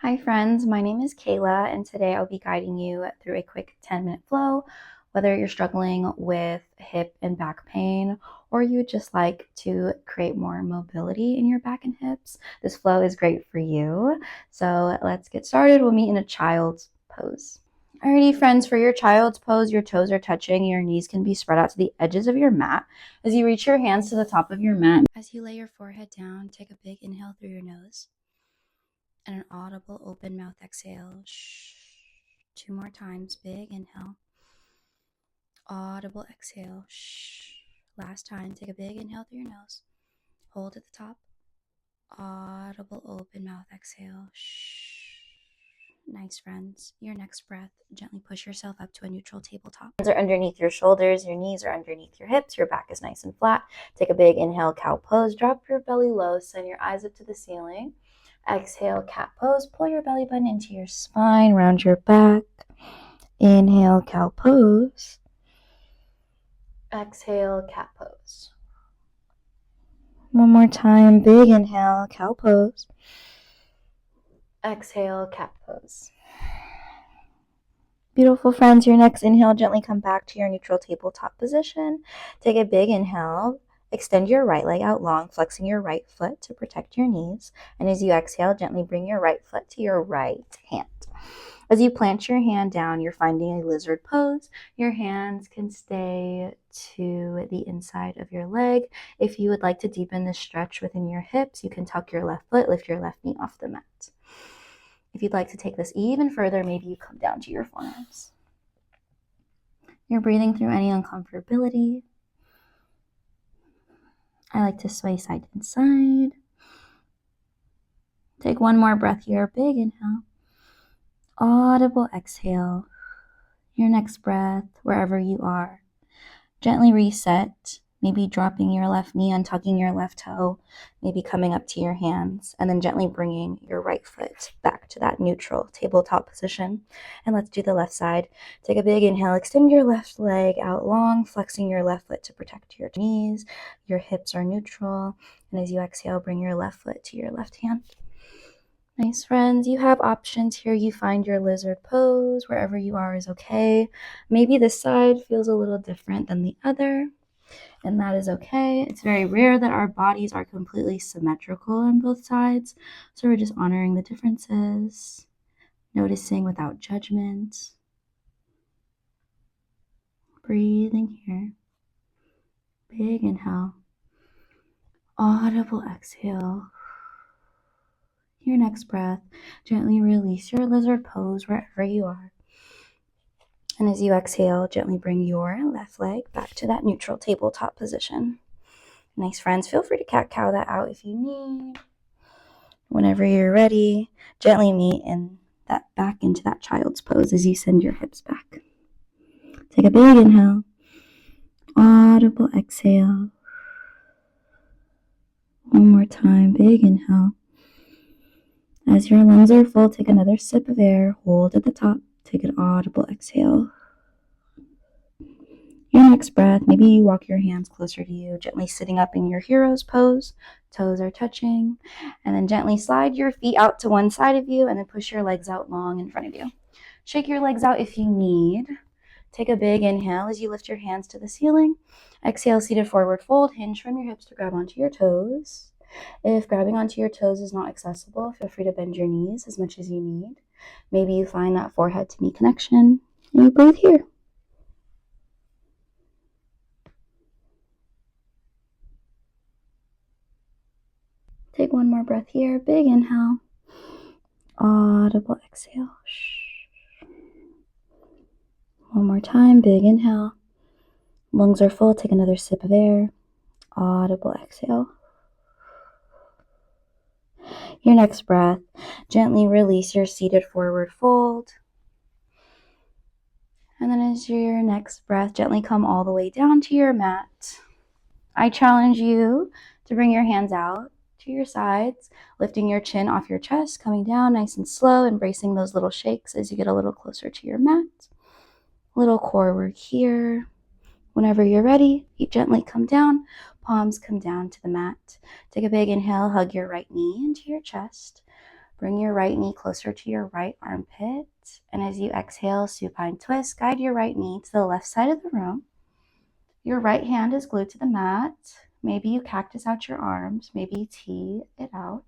Hi friends, my name is Kayla and today I'll be guiding you through a quick 10-minute flow. Whether you're struggling with hip and back pain or you would just like to create more mobility in your back and hips, this flow is great for you. So let's get started. We'll meet in a child's pose. Alrighty friends, for your child's pose, your toes are touching, your knees can be spread out to the edges of your mat. As you reach your hands to the top of your mat, as you lay your forehead down, take a big inhale through your nose. And an audible open mouth exhale. Shh. 2 more times. Big inhale. Audible exhale. Shh. Last time. Take a big inhale through your nose. Hold at the top. Audible open mouth exhale. Shh. Nice, friends. Your next breath, gently push yourself up to a neutral tabletop. Hands are underneath your shoulders, your knees are underneath your hips, your back is nice and flat. Take a big inhale, cow pose. Drop your belly low, send your eyes up to the ceiling. Exhale, cat pose. Pull your belly button into your spine, round your back. Inhale, cow pose. Exhale, cat pose. One more time, big inhale, cow pose. Exhale, cat pose. Beautiful friends, your next inhale, gently come back to your neutral tabletop position. Take a big inhale. Extend your right leg out long, flexing your right foot to protect your knees. And as you exhale, gently bring your right foot to your right hand. As you plant your hand down, you're finding a lizard pose. Your hands can stay to the inside of your leg. If you would like to deepen the stretch within your hips, you can tuck your left foot, lift your left knee off the mat. If you'd like to take this even further, maybe you come down to your forearms. You're breathing through any uncomfortability. I like to sway side to side. Take one more breath here. Big inhale. Audible exhale. Your next breath, wherever you are. Gently reset, maybe dropping your left knee, untucking your left toe, maybe coming up to your hands, and then gently bringing your right foot back to that neutral tabletop position. And let's do the left side. Take a big inhale, extend your left leg out long, flexing your left foot to protect your knees. Your hips are neutral. And as you exhale, bring your left foot to your left hand. Nice, friends. You have options here. You find your lizard pose. Wherever you are is okay. Maybe this side feels a little different than the other, and that is okay. It's very rare that our bodies are completely symmetrical on both sides, so we're just honoring the differences, noticing without judgment. Breathing here. Big inhale. Audible exhale. Your next breath, gently release your lizard pose wherever you are. And as you exhale, gently bring your left leg back to that neutral tabletop position. Nice, friends. Feel free to cat-cow that out if you need. Whenever you're ready, gently meet in that back into that child's pose as you send your hips back. Take a big inhale. Audible exhale. One more time, big inhale. As your lungs are full, take another sip of air. Hold at the top. Take an audible exhale. Your next breath, maybe you walk your hands closer to you, gently sitting up in your hero's pose. Toes are touching. And then gently slide your feet out to one side of you and then push your legs out long in front of you. Shake your legs out if you need. Take a big inhale as you lift your hands to the ceiling. Exhale, seated forward fold. Hinge from your hips to grab onto your toes. If grabbing onto your toes is not accessible, feel free to bend your knees as much as you need. Maybe you find that forehead to knee connection and you breathe here. Take one more breath here. Big inhale. Audible exhale. One more time. Big inhale. Lungs are full. Take another sip of air. Audible exhale. Your next breath, gently release your seated forward fold. And then as your next breath, gently come all the way down to your mat. I challenge you to bring your hands out to your sides, lifting your chin off your chest, coming down nice and slow, embracing those little shakes as you get a little closer to your mat. Little core work here. Whenever you're ready, you gently come down, palms come down to the mat. Take a big inhale, hug your right knee into your chest. Bring your right knee closer to your right armpit. And as you exhale, supine twist, guide your right knee to the left side of the room. Your right hand is glued to the mat. Maybe you cactus out your arms. Maybe you tee it out.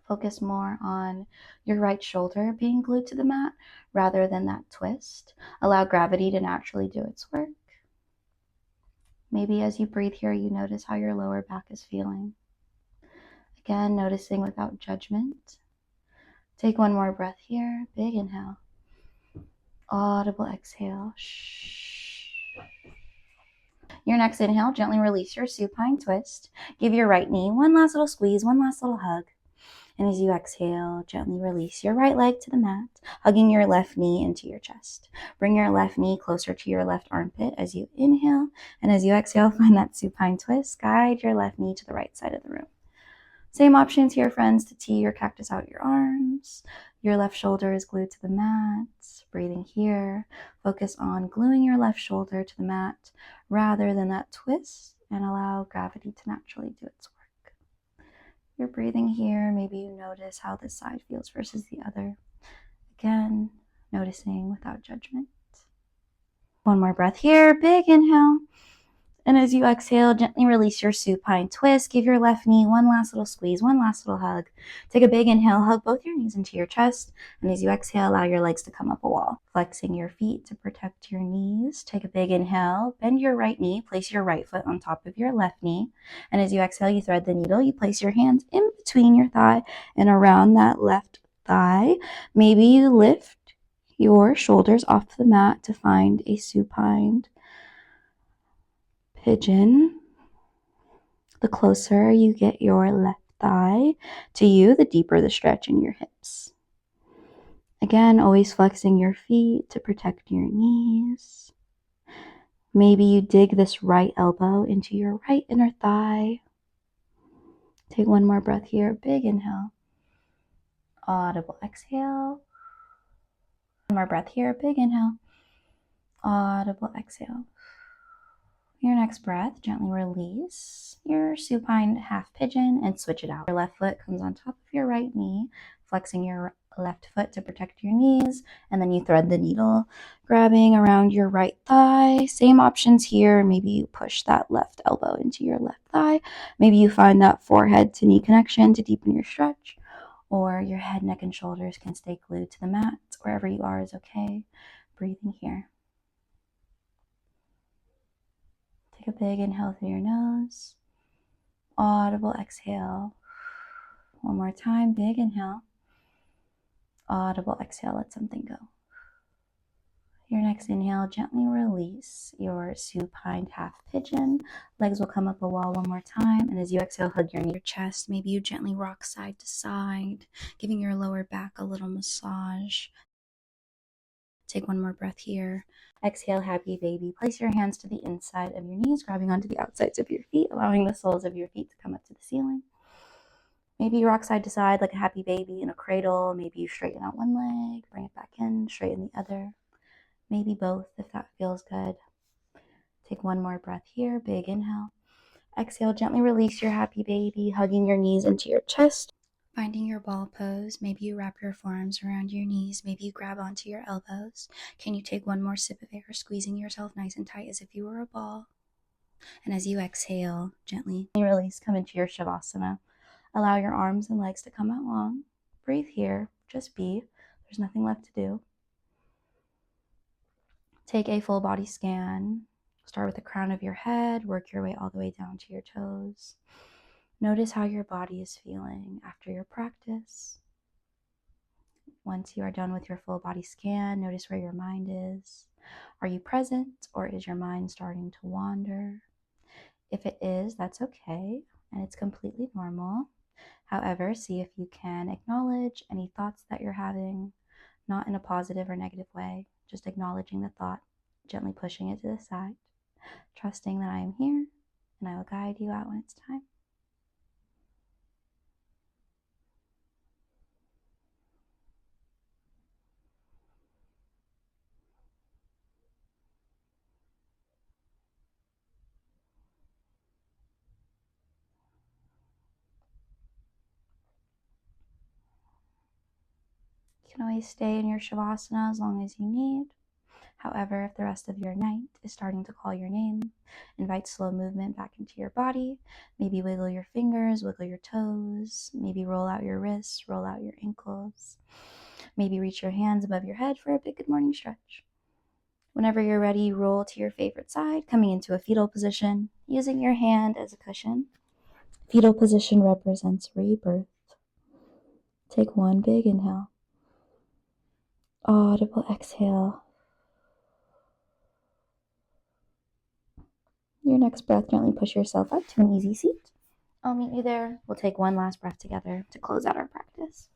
Focus more on your right shoulder being glued to the mat rather than that twist. Allow gravity to naturally do its work. Maybe as you breathe here, you notice how your lower back is feeling. Again, noticing without judgment. Take one more breath here. Big inhale. Audible exhale. Shh. Your next inhale, gently release your supine twist. Give your right knee one last little squeeze, one last little hug. And as you exhale, gently release your right leg to the mat, hugging your left knee into your chest. Bring your left knee closer to your left armpit as you inhale. And as you exhale, find that supine twist. Guide your left knee to the right side of the room. Same options here, friends, to tee or cactus out your arms. Your left shoulder is glued to the mat. Breathing here. Focus on gluing your left shoulder to the mat rather than that twist, and allow gravity to naturally do its work. You're breathing here. Maybe you notice how this side feels versus the other. Again, noticing without judgment. One more breath here. Big inhale. And as you exhale, gently release your supine twist. Give your left knee one last little squeeze, one last little hug. Take a big inhale, hug both your knees into your chest. And as you exhale, allow your legs to come up a wall. Flexing your feet to protect your knees. Take a big inhale, bend your right knee, place your right foot on top of your left knee. And as you exhale, you thread the needle. You place your hands in between your thigh and around that left thigh. Maybe you lift your shoulders off the mat to find a supine pigeon. The closer you get your left thigh to you, the deeper the stretch in your hips. Again, always flexing your feet to protect your knees. Maybe you dig this right elbow into your right inner thigh. Take one more breath here. Big inhale. Audible exhale. One more breath here. Big inhale. Audible exhale. Your next breath, gently release your supine half pigeon and switch it out. Your left foot comes on top of your right knee, flexing your left foot to protect your knees, and then you thread the needle, grabbing around your right thigh. Same options here. Maybe you push that left elbow into your left thigh. Maybe you find that forehead to knee connection to deepen your stretch, or your head, neck, and shoulders can stay glued to the mat. Wherever you are is okay. Breathing here. Take a big inhale through your nose. Audible exhale. One more time, big inhale. Audible exhale, let something go. Your next inhale, gently release your supine half pigeon. Legs will come up a wall one more time. And as you exhale, hug your knee, your chest. Maybe you gently rock side to side, giving your lower back a little massage. Take one more breath here. Exhale, happy baby. Place your hands to the inside of your knees, grabbing onto the outsides of your feet, allowing the soles of your feet to come up to the ceiling. Maybe you rock side to side like a happy baby in a cradle. Maybe you straighten out one leg, bring it back in, straighten the other. Maybe both if that feels good. Take one more breath here. Big inhale. Exhale, gently release your happy baby, hugging your knees into your chest. Finding your ball pose, maybe you wrap your forearms around your knees, maybe you grab onto your elbows. Can you take one more sip of air, squeezing yourself nice and tight as if you were a ball? And as you exhale, gently release, come into your Shavasana. Allow your arms and legs to come out long. Breathe here, just be. There's nothing left to do. Take a full body scan. Start with the crown of your head, work your way all the way down to your toes. Notice how your body is feeling after your practice. Once you are done with your full body scan, notice where your mind is. Are you present, or is your mind starting to wander? If it is, that's okay, and it's completely normal. However, see if you can acknowledge any thoughts that you're having, not in a positive or negative way, just acknowledging the thought, gently pushing it to the side, trusting that I am here, and I will guide you out when it's time. can always stay in your Shavasana as long as you need. However, if the rest of your night is starting to call your name, invite slow movement back into your body. Maybe wiggle your fingers, wiggle your toes, maybe roll out your wrists, roll out your ankles. Maybe reach your hands above your head for a big good morning stretch. Whenever you're ready, roll to your favorite side, coming into a fetal position, using your hand as a cushion. Fetal position represents rebirth. Take one big inhale. Audible exhale. Your next breath, gently push yourself up to an easy seat. I'll meet you there. We'll take one last breath together to close out our practice.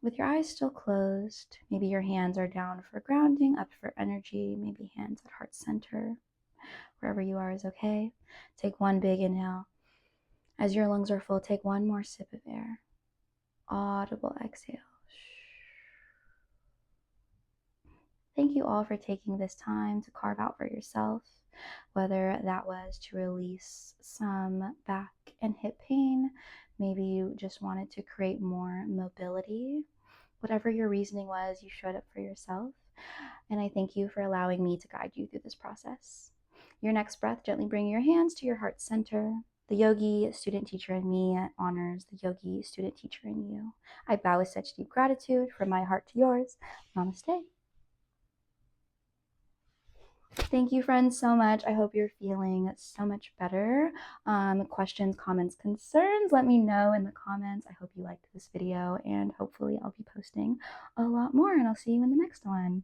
With your eyes still closed, maybe your hands are down for grounding, up for energy, maybe hands at heart center. Wherever you are is okay. Take one big inhale. As your lungs are full, take one more sip of air. Audible exhale. Thank you all for taking this time to carve out for yourself, whether that was to release some back and hip pain, maybe you just wanted to create more mobility. Whatever your reasoning was, you showed up for yourself. And I thank you for allowing me to guide you through this process. Your next breath, gently bring your hands to your heart center. The yogi student teacher in me honors the yogi student teacher in you. I bow with such deep gratitude from my heart to yours. Namaste. Thank you, friends, so much. I hope you're feeling so much better. Questions, comments, concerns, let me know in the comments. I hope you liked this video, and hopefully I'll be posting a lot more, and I'll see you in the next one.